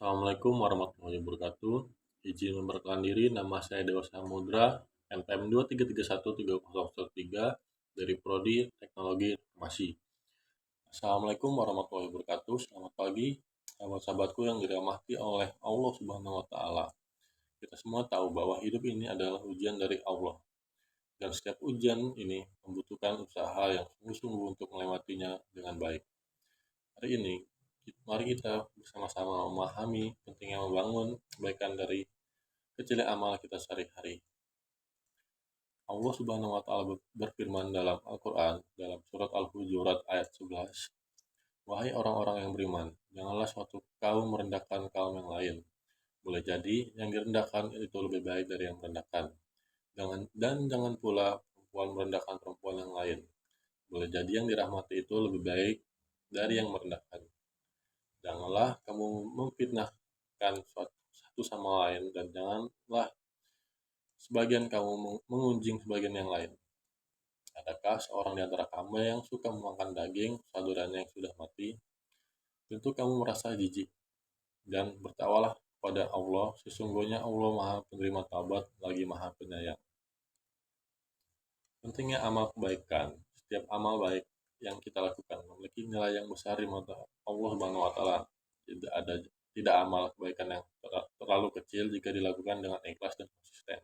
Assalamualaikum warahmatullahi wabarakatuh. Izin memperkenalkan diri, nama saya Dewa Samudra, NPM 2331303 dari Prodi Teknologi Informasi. Assalamualaikum warahmatullahi wabarakatuh. Selamat pagi, sahabat-sahabatku yang dirahmati oleh Allah Subhanahu wa Ta'ala. Kita semua tahu bahwa hidup ini adalah ujian dari Allah, dan setiap ujian ini membutuhkan usaha yang sungguh-sungguh untuk melewatinya dengan baik. Hari ini, mari kita bersama-sama memahami pentingnya membangun kebaikan dari kecilnya amal kita sehari-hari. Allah Subhanahu wa Ta'ala berfirman dalam Al-Quran, dalam surat Al-Hujurat ayat 11, "Wahai orang-orang yang beriman, janganlah suatu kaum merendahkan kaum yang lain. Boleh jadi yang direndahkan itu lebih baik dari yang merendahkan. Jangan pula perempuan merendahkan perempuan yang lain. Boleh jadi yang dirahmati itu lebih baik dari yang merendahkan. Janganlah kamu memfitnahkan satu sama lain, dan janganlah sebagian kamu mengunjing sebagian yang lain. Adakah seorang di antara kamu yang suka memakan daging saudaranya yang sudah mati? Tentu kamu merasa jijik, dan bertakwalah kepada Allah. Sesungguhnya Allah Maha Penerima Taubat lagi Maha Penyayang." Pentingnya amal kebaikan. Setiap amal baik yang kita lakukan memiliki nilai yang besar di mata Allah Subhanahu wa Ta'ala. Tidak amal kebaikan yang terlalu kecil jika dilakukan dengan ikhlas dan konsisten.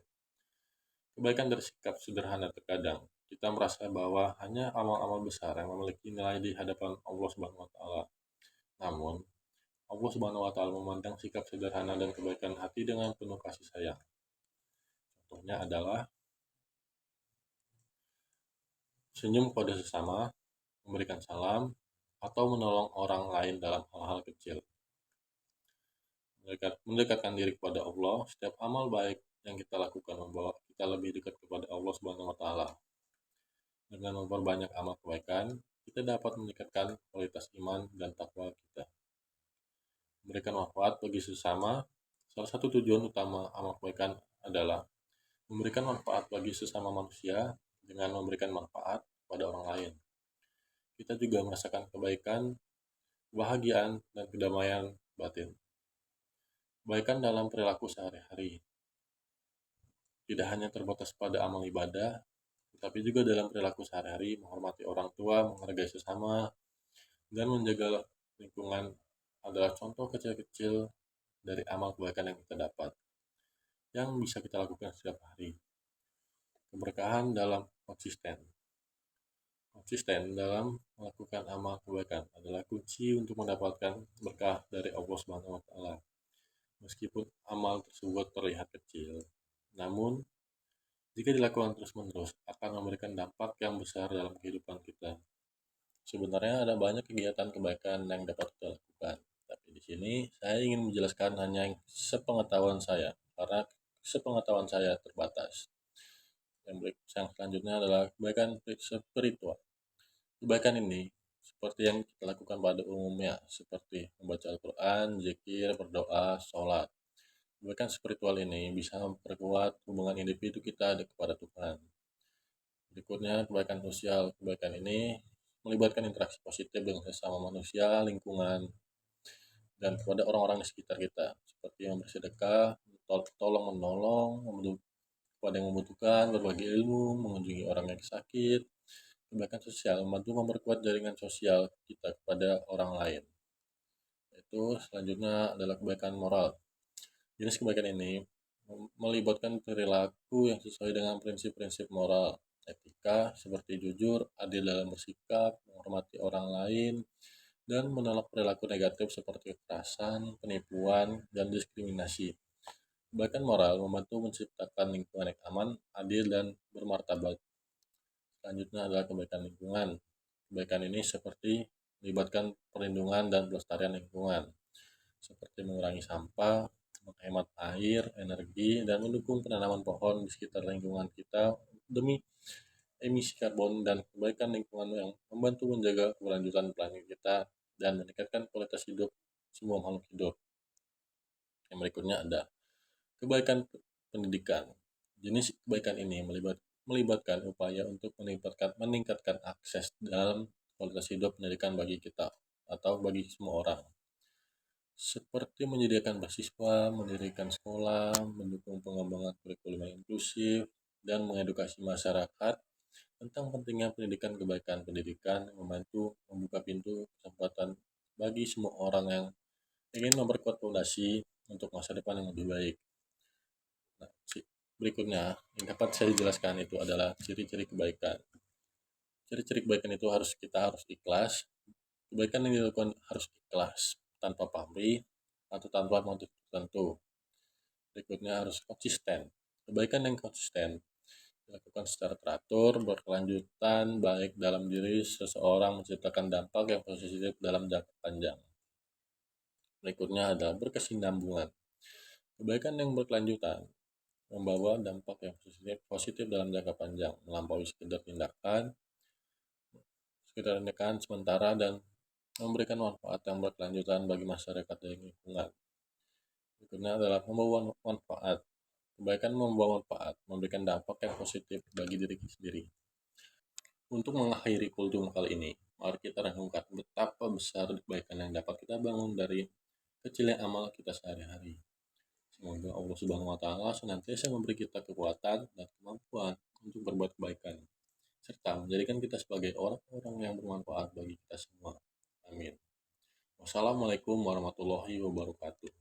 Kebaikan dari sikap sederhana. Terkadang kita merasa bahwa hanya amal-amal besar yang memiliki nilai di hadapan Allah Subhanahu wa Ta'ala. Namun, Allah Subhanahu wa Ta'ala memandang sikap sederhana dan kebaikan hati dengan penuh kasih sayang. Contohnya adalah senyum kepada sesama, memberikan salam, atau menolong orang lain dalam hal-hal kecil. Mendekatkan diri kepada Allah. Setiap amal baik yang kita lakukan membawa kita lebih dekat kepada Allah Subhanahu wa Ta'ala. Dengan memperbanyak amal kebaikan, kita dapat meningkatkan kualitas iman dan takwa kita. Memberikan manfaat bagi sesama. Salah satu tujuan utama amal kebaikan adalah memberikan manfaat bagi sesama manusia dengan memberikan manfaat pada orang lain. Kita juga merasakan kebaikan, kebahagiaan, dan kedamaian batin. Kebaikan dalam perilaku sehari-hari tidak hanya terbatas pada amal ibadah, tetapi juga dalam perilaku sehari-hari, menghormati orang tua, menghargai sesama, dan menjaga lingkungan adalah contoh kecil-kecil dari amal kebaikan yang kita dapat, yang bisa kita lakukan setiap hari. Keberkahan dalam konsisten. Konsisten dalam melakukan amal kebaikan adalah kunci untuk mendapatkan berkah dari Allah Subhanahu wa Ta'ala. Meskipun amal tersebut terlihat kecil, namun jika dilakukan terus-menerus akan memberikan dampak yang besar dalam kehidupan kita. Sebenarnya ada banyak kegiatan kebaikan yang dapat kita lakukan, tapi di sini saya ingin menjelaskan hanya yang sepengetahuan saya, karena sepengetahuan saya terbatas. Yang selanjutnya adalah kebaikan spiritual. Kebaikan ini seperti yang kita lakukan pada umumnya, seperti membaca Al-Quran, zikir, berdoa, sholat. Kebaikan spiritual ini bisa memperkuat hubungan individu kita kepada Tuhan. Berikutnya, kebaikan sosial. Kebaikan ini melibatkan interaksi positif dengan sesama manusia, lingkungan, dan kepada orang-orang di sekitar kita, seperti yang bersedekah, tolong menolong, kepada yang membutuhkan, berbagi ilmu, mengunjungi orang yang sakit. Kebaikan sosial membantu memperkuat jaringan sosial kita kepada orang lain. Itu selanjutnya adalah kebaikan moral. Jenis kebaikan ini melibatkan perilaku yang sesuai dengan prinsip-prinsip moral, etika, seperti jujur, adil dalam bersikap, menghormati orang lain, dan menolak perilaku negatif seperti kekerasan, penipuan, dan diskriminasi. Kebaikan moral membantu menciptakan lingkungan yang aman, adil, dan bermartabat. Selanjutnya adalah kebaikan lingkungan. Kebaikan ini seperti melibatkan perlindungan dan pelestarian lingkungan, seperti mengurangi sampah, menghemat air, energi, dan mendukung penanaman pohon di sekitar lingkungan kita demi emisi karbon dan kebaikan lingkungan yang membantu menjaga keberlanjutan planet kita dan meningkatkan kualitas hidup semua makhluk hidup. Yang berikutnya ada kebaikan pendidikan. Jenis kebaikan ini melibatkan upaya untuk meningkatkan akses dalam kualitas hidup pendidikan bagi kita atau bagi semua orang. seperti menyediakan beasiswa, mendirikan sekolah, mendukung pengembangan kurikulum yang inklusif, dan mengedukasi masyarakat tentang pentingnya pendidikan kebaikan pendidikan, membantu membuka pintu kesempatan bagi semua orang yang ingin memperkuat fondasi untuk masa depan yang lebih baik. Nah, berikutnya yang dapat saya jelaskan itu adalah ciri-ciri kebaikan. Ciri-ciri kebaikan itu harus ikhlas. Kebaikan yang dilakukan harus ikhlas, tanpa pamrih atau tanpa motif tertentu. Berikutnya harus konsisten. Kebaikan yang konsisten dilakukan secara teratur, berkelanjutan, baik dalam diri seseorang menciptakan dampak yang positif dalam jangka panjang. Berikutnya adalah berkesinambungan. Kebaikan yang berkelanjutan membawa dampak yang positif dalam jangka panjang, melampaui sekedar tindakan sementara dan memberikan manfaat yang berkelanjutan bagi masyarakat dan lingkungan. Berikutnya adalah membawa manfaat. Kebaikan membawa manfaat, memberikan dampak yang positif bagi diri sendiri. Untuk mengakhiri kultum kali ini, mari kita renungkan betapa besar kebaikan yang dapat kita bangun dari kecilnya amal kita sehari-hari. Semoga Allah Subhanahu wa Ta'ala senantiasa memberi kita kekuatan dan kemampuan untuk berbuat kebaikan, serta menjadikan kita sebagai orang-orang yang bermanfaat bagi kita semua. Amin. Wassalamualaikum warahmatullahi wabarakatuh.